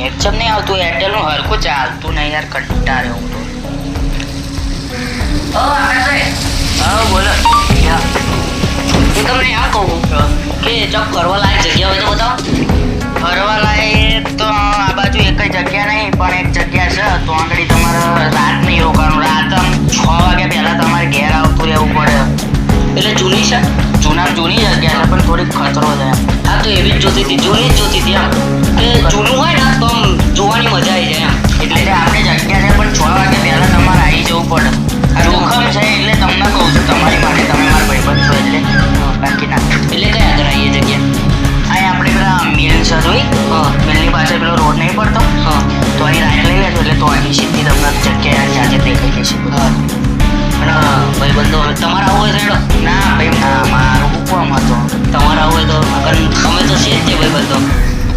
Net ચમ નહીં આવતું એરટેલ નું હરખું ચાલતું નહીં યાર કંટાળે હું તો હા બોલો હું તમને આ કહું કે જો ફરવા લાયક જગ્યા હોય તો બતાવો ફરવા લાયક તો આ બાજુ એક જગ્યા નહીં પણ એક જગ્યા છે તો આગળ તમારે રાત નહીં રોકાવાનું રાત 6 વાગ્યા પહેલા તમારે ઘેર આવતું રહેવું પડે એટલે જૂની છે જૂની જગ્યા છે પણ થોડીક ખતરો છે હા તો એવી જ જોતી હતી જૂની જ જોતી હતી એમ કે જૂનું હોય ને તો આમ જોવાની મજા આવી જાય એમ એટલે આપણે જગ્યા છે પણ 6 વાગ્યા પહેલા તમારે આવી જવું પડે જોખમ છે એટલે તમને કહું છું તમારી માટે તમે મારા ભાઈબંધ છો એટલે બાકી ના એટલે કયા આગળ આવીએ જગ્યા અહીં આપણે પેલા મિલ છે જોઈ મિલની પાછળ પેલો રોડ નહીં પડતો તો અહીં રાઈટ લઈ લેજો એટલે તો અહીં સીધી તમને જગ્યા જાતે દેખાઈ જશે અને ભાઈબંધો તમારા આવું હોય તો ના ભાઈ ના મારું હુકમ હતો તમારા આવું હોય તો અમે તો છે જ તે ભાઈબંધો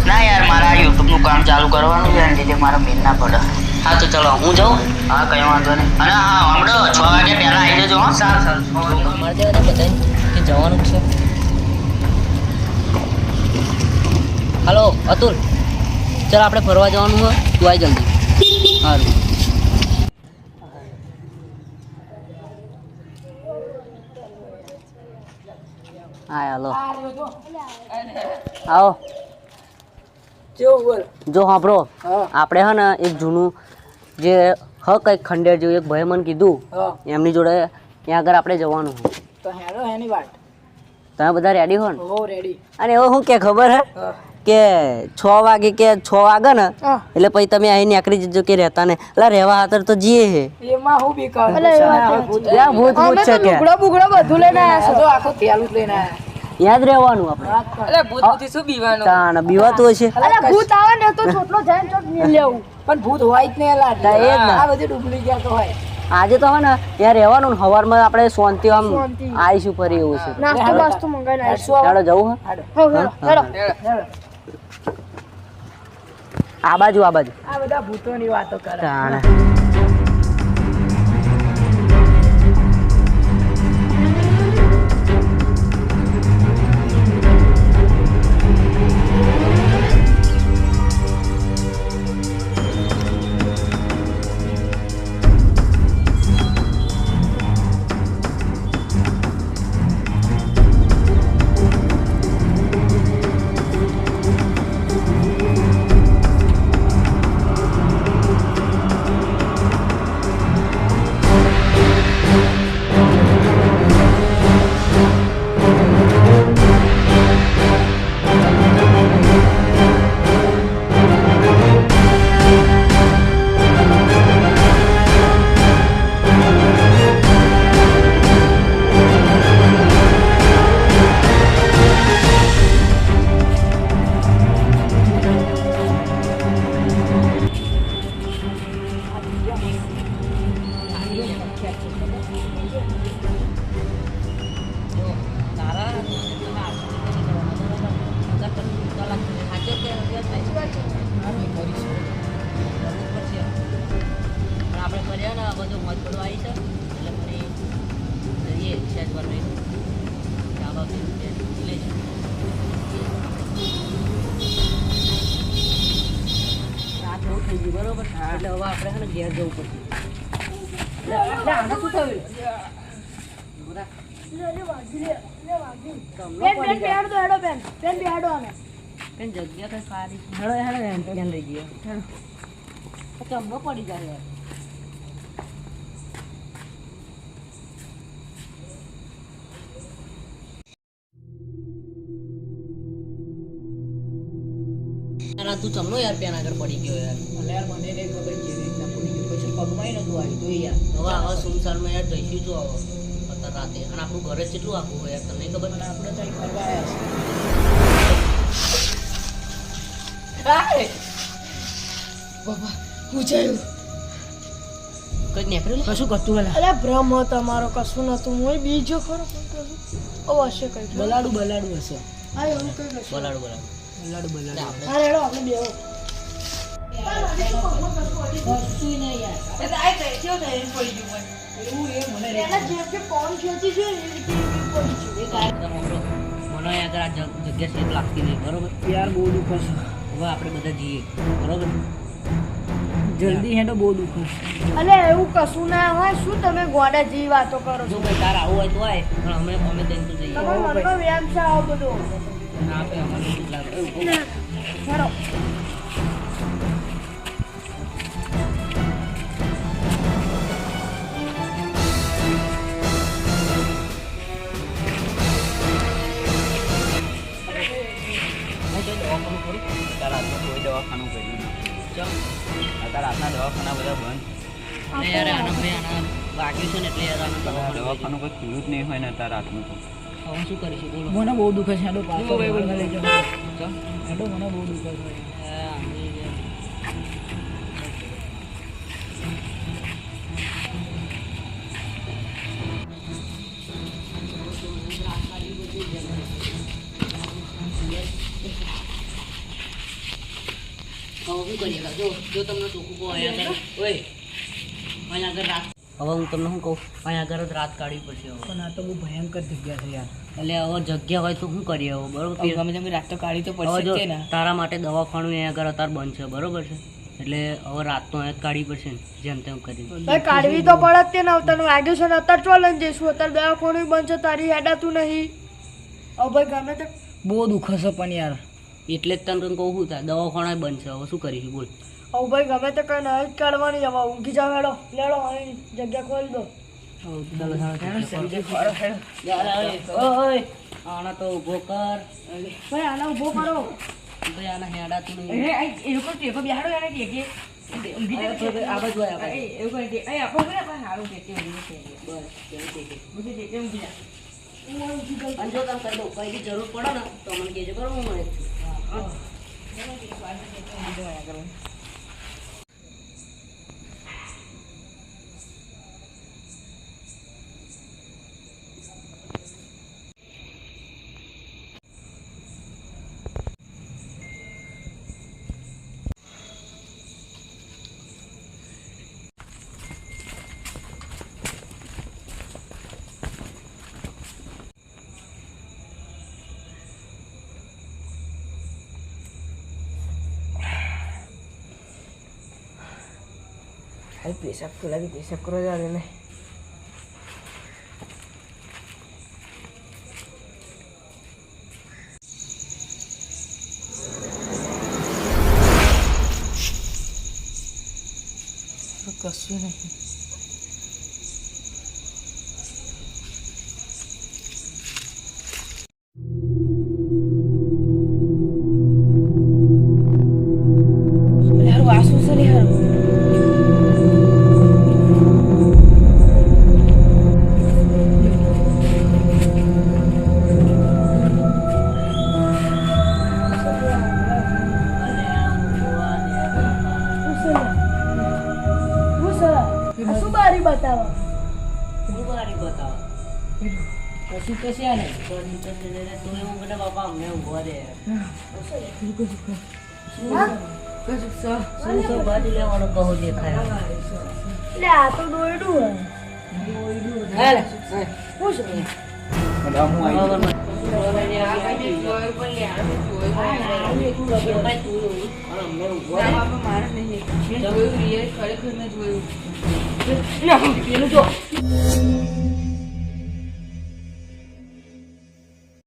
ના યાર મારા યુટ્યુબનું કામ ચાલુ કરવાનું છે એની લીધે મારા મેન ના પડે હા તો ચલો હું જાઉં હા કંઈ વાંધો નહીં અને હા હમણાં 6 વાગ્યા પહેલાં આવી જજો હા સારું મારે જેવા બધાને કે જવાનું છે હલો અતુલ ચાલ આપણે ફરવા જવાનું હોય તું આવી જલ્દી સારું હા હાલો આવો જો સાંભળો આપણે હે ને એક જૂનું જે કંઈક ખંડેર જેવું એક ભાઈ મને કીધું એમની જોડે ત્યાં આગળ આપણે જવાનું તો હેરો એની વાત તમે બધા રેડી હો ને રેડી અને એવું શું કે ખબર હે કે 6 વાગે કે 6 વાગે ને એટલે પછી તમે અહીં નીકળી જજો કે રહેતા ને એટલે રહેવા ખાતર તો જીએ હે એમાં હું બી કહું ભૂત છે કે બુગડો બધું લઈને આયા છો આખો તેલ લઈને આયા યાદ રહેવાનું આપણે એટલે ભૂત શું બીવાનું તાણ બીવાતું હશે અરે ભૂત આવે ને તો છોટલો જાય તો લેવું પણ ભૂત હોય જ નહીં લાડતા એ આ બધું ડુબલી ગયા તો હોય આજે તો હે ને ત્યાં રહેવાનું સવારમાં આપણે શાંતિ આમ આવીશું ફરી એવું છે નાસ્તો બાસ્તો મંગાઈને આવીશું ચાલો જવું હે આ બાજુ આ બધા ભૂતોની વાતો કરે બરોબર એટલે હવે આપણે છે ને ઘેર જવું પડશે જગ્યા તો સારી લઈ ગયો ચમનો પડી જાય તું ચમનો યાર પેન આગળ પડી ગયો યાર યાર મને નહીં ખબર કેવી રીતના પડી ગયો પછી પગમાં નતું આવી તો યાર હવે સુનસારમાં યાર જઈશું જો હવે અત્યારે રાતે અને આપણું ઘરે કેટલું આખું હોય યાર તમને ખબર આપણે તો ફરવા આવ્યા છે બાબા પૂછાયું કઈ નીકળ્યું કશું કરતું અરે ભ્રમ હતો તમારો કશું નતું હું બીજો ખરો ઓ હશે કઈ બલાડું હશે હા એવું કઈ બલાડું હા રેડો આપણે બેહો વસ્તુ નહીં યાર એટલે આ કઈ કેવો થઈ પડી ગયું એવું એ મને એના જે કે કોણ ખેંચી છે એ રીતે પડી છે મને યાર આ જગ્યા સેફ લાગતી નહીં બરોબર યાર બહુ દુઃખ છે હવે આપણે બધા જઈએ બરોબર જલ્દી હેડો બહુ દુઃખ અલે એવું કશું ના હોય શું તમે ગોડા જેવી વાતો કરો જો ભાઈ તારા આવું હોય તો આય પણ અમે તેમ તો જઈએ તમારો મનનો વ્યાયામ છે આવો બધો ના આપે અમારે કેટલા હેડો દવાખાનું કર્યું અત્યારે આજના દવાખાના બધા બંધ યાર આના ભાઈ આના વાગ્યું છે ને એટલે યાર આનું દવાખાનું કોઈ ખુલ્લું જ નહીં હોય ને અત્યારે રાતનું તો હવે શું કરીશું બોલો મને બહુ દુખે છે હેડો પાછો ભાઈ, બોલો. લઈ જાઓ હેડો મને બહુ દુખે છે શું કરીએ જો તમને ચોખ્ખું કહું અહીંયા આગળ ઓય અહીંયા આગળ રાત હવે હું તમને શું કહું અહીંયા આગળ જ રાત કાઢવી પડશે હવે પણ આ તો બહુ ભયંકર જગ્યા છે યાર એટલે હવે જગ્યા હોય તો શું કરીએ હવે બરોબર ગમે તેમ રાત તો કાઢી તો હવે જો પડશે ને તારા માટે દવાખાનું અહીંયા આગળ અત્યારે બંધ છે બરોબર છે એટલે હવે રાતનો અહીંયા જ કાઢવી પડશે ને જેમ તેમ કરી ભાઈ કાઢવી તો પડે જ તે ને તને વાગ્યું છે ને અત્યારે ચો લઈને જઈશું અત્યારે દવાખાનું બંધ છે તારી હેડાતું નહીં હવે ભાઈ ગમે તે બહુ દુખે છે પણ યાર એટલે જ તને કહું શું થાય દવાખાના બંધ છે હવે શું કરીશું બોલ હવે ભાઈ ગમે તે કઈ નહીં જ કાઢવાની હવે ઊંઘી જાવ હેડો લેડો અહીં જગ્યા ખોલી દો ઓય આના તો ઊભો કર ભાઈ આને ઊભો કરો ભાઈ આના હેડાતું નહીં આ બાજુ આય, આ બાજુ. અને જો તમે કહી દઉં કઈ બી જરૂર પડે ને તો મને કહેજો બરોબર હું મળે પેશાબ ખોલાવી પેશાબ કરવા જાવ ને કશું નહીં વાસુ છે ને યાર શું બારી બતાવો બારી બતાવો પછી કશે આને તું એવું બેટા બાપા અમને ઊભો દે શું બાજુ લેવાનો કહો દેખાય એટલે આ તો દોરડું હે શું છે બધા હું આવી બરાબર પેલું જો